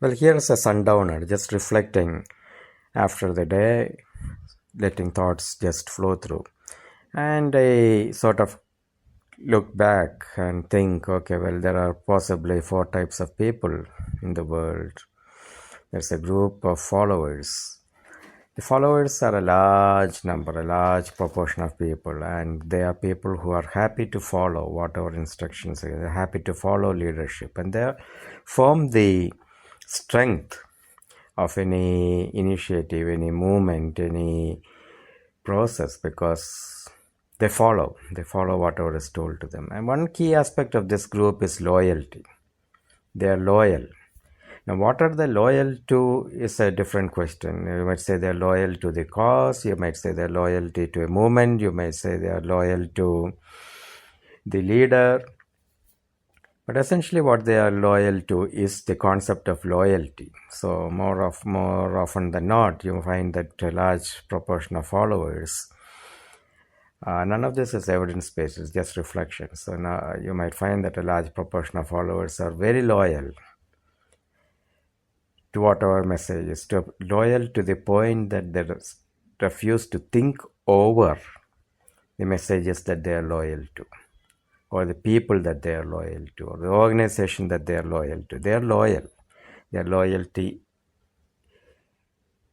Well, here's a sundowner, just reflecting after the day, letting thoughts just flow through. And I sort of look back and think, okay, well, there are possibly four types of people in the world. There's a group of followers. The followers are a large number, a large proportion of people, and they are people who are happy to follow whatever instructions, they're happy to follow leadership, and they form the strength of any initiative, any movement, any process, because they follow whatever is told to them. And one key aspect of this group is loyalty. They are loyal. Now, what are they loyal to is a different question. You might say they're loyal to the cause, you might say they're loyalty to a movement, you might say they are loyal to the leader. But essentially, what they are loyal to is the concept of loyalty. So, more often than not, you find that a large proportion of followers. None of this is evidence-based; it's just reflection. So now you might find that a large proportion of followers are very loyal to whatever message is, loyal to the point that they refuse to think over the messages that they are loyal to, or the people that they are loyal to, or the organization that they are loyal to. They are loyal. Their loyalty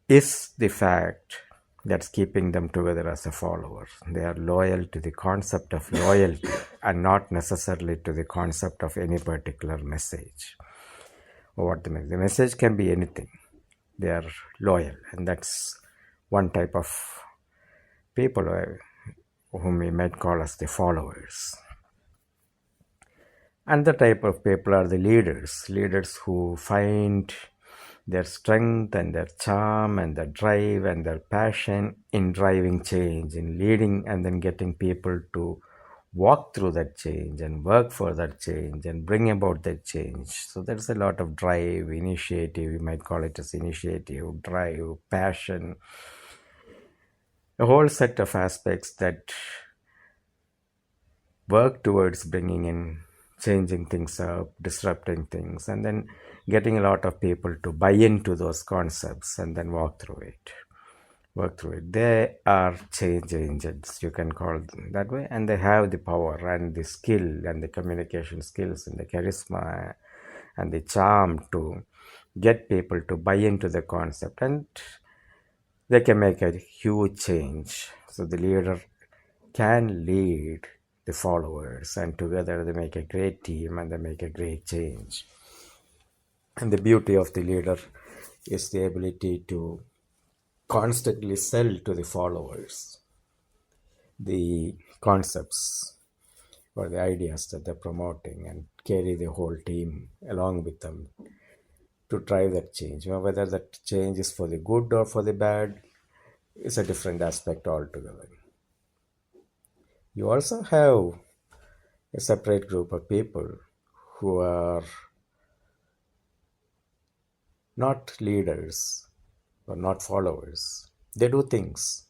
is the fact that's keeping them together as a follower. They are loyal to the concept of loyalty and not necessarily to the concept of any particular message. Or what the message can be anything. They are loyal, and that's one type of people whom we might call as the followers. And the type of people are the leaders who find their strength and their charm and their drive and their passion in driving change, in leading and then getting people to walk through that change and work for that change and bring about that change. So there's a lot of drive, initiative, you might call it as initiative, drive, passion, a whole set of aspects that work towards bringing in, changing things up, disrupting things, and then getting a lot of people to buy into those concepts and then work through it. They are change agents, you can call them that way, and they have the power and the skill and the communication skills and the charisma and the charm to get people to buy into the concept, and they can make a huge change. So the leader can lead the followers, and together they make a great team and they make a great change. And the beauty of the leader is the ability to constantly sell to the followers the concepts or the ideas that they're promoting and carry the whole team along with them to drive that change. Whether that change is for the good or for the bad is a different aspect altogether. You also have a separate group of people who are not leaders or not followers. They do things.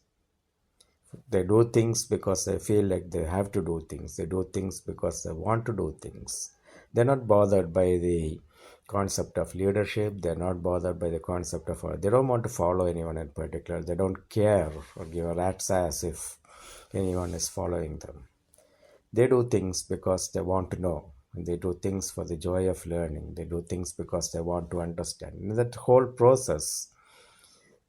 They do things because they feel like they have to do things. They do things because they want to do things. They're not bothered by the concept of leadership. They're not bothered by the concept of, they don't want to follow anyone in particular. They don't care or give a rat's ass if anyone is following them. They do things because they want to know. And they do things for the joy of learning. They do things because they want to understand. In that whole process,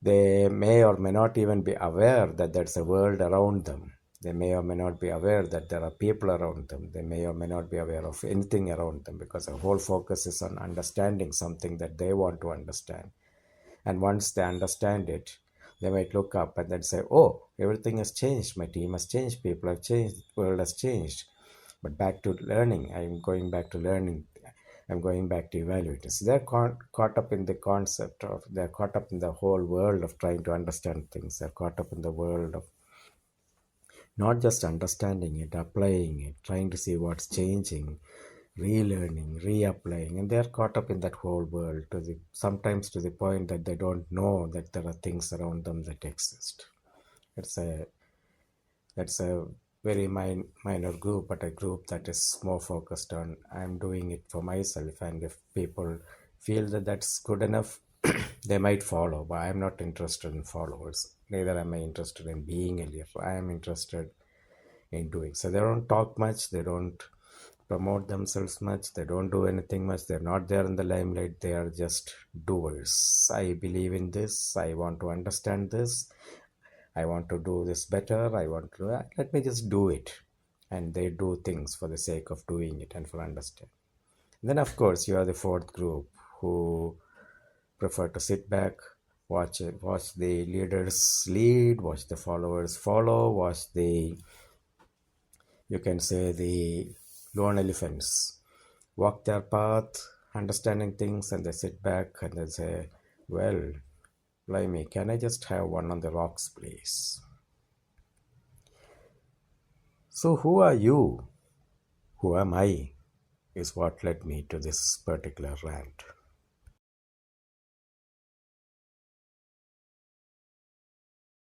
they may or may not even be aware that there's a world around them. They may or may not be aware that there are people around them. They may or may not be aware of anything around them, because the whole focus is on understanding something that they want to understand. And once they understand it, they might look up and then say, oh, everything has changed. My team has changed. People have changed. The world has changed. But back to learning. I'm going back to learning. I'm going back to evaluating. So they're caught up in the concept, or they're caught up in the whole world of trying to understand things. They're caught up in the world of not just understanding it, applying it, trying to see what's changing, relearning, reapplying, and they're caught up in that whole world sometimes to the point that they don't know that there are things around them that exist. It's a very minor group, but a group that is more focused on, I'm doing it for myself, and if people feel that that's good enough, they might follow. But I'm not interested in followers. Neither am I interested in being a leader. I am interested in doing. So they don't talk much. They don't promote themselves much. They don't do anything much. They're not there in the limelight. They are just doers. I believe in this. I want to understand this. I want to do this better. I want to, let me just do it. And they do things for the sake of doing it and for understanding. Then, of course, you are the fourth group who prefer to sit back, watch the leaders lead, watch the followers follow, watch the, you can say, the lone elephants walk their path, understanding things, and they sit back and they say, well, blimey, can I just have one on the rocks, please? So, who are you? Who am I? Is what led me to this particular rant.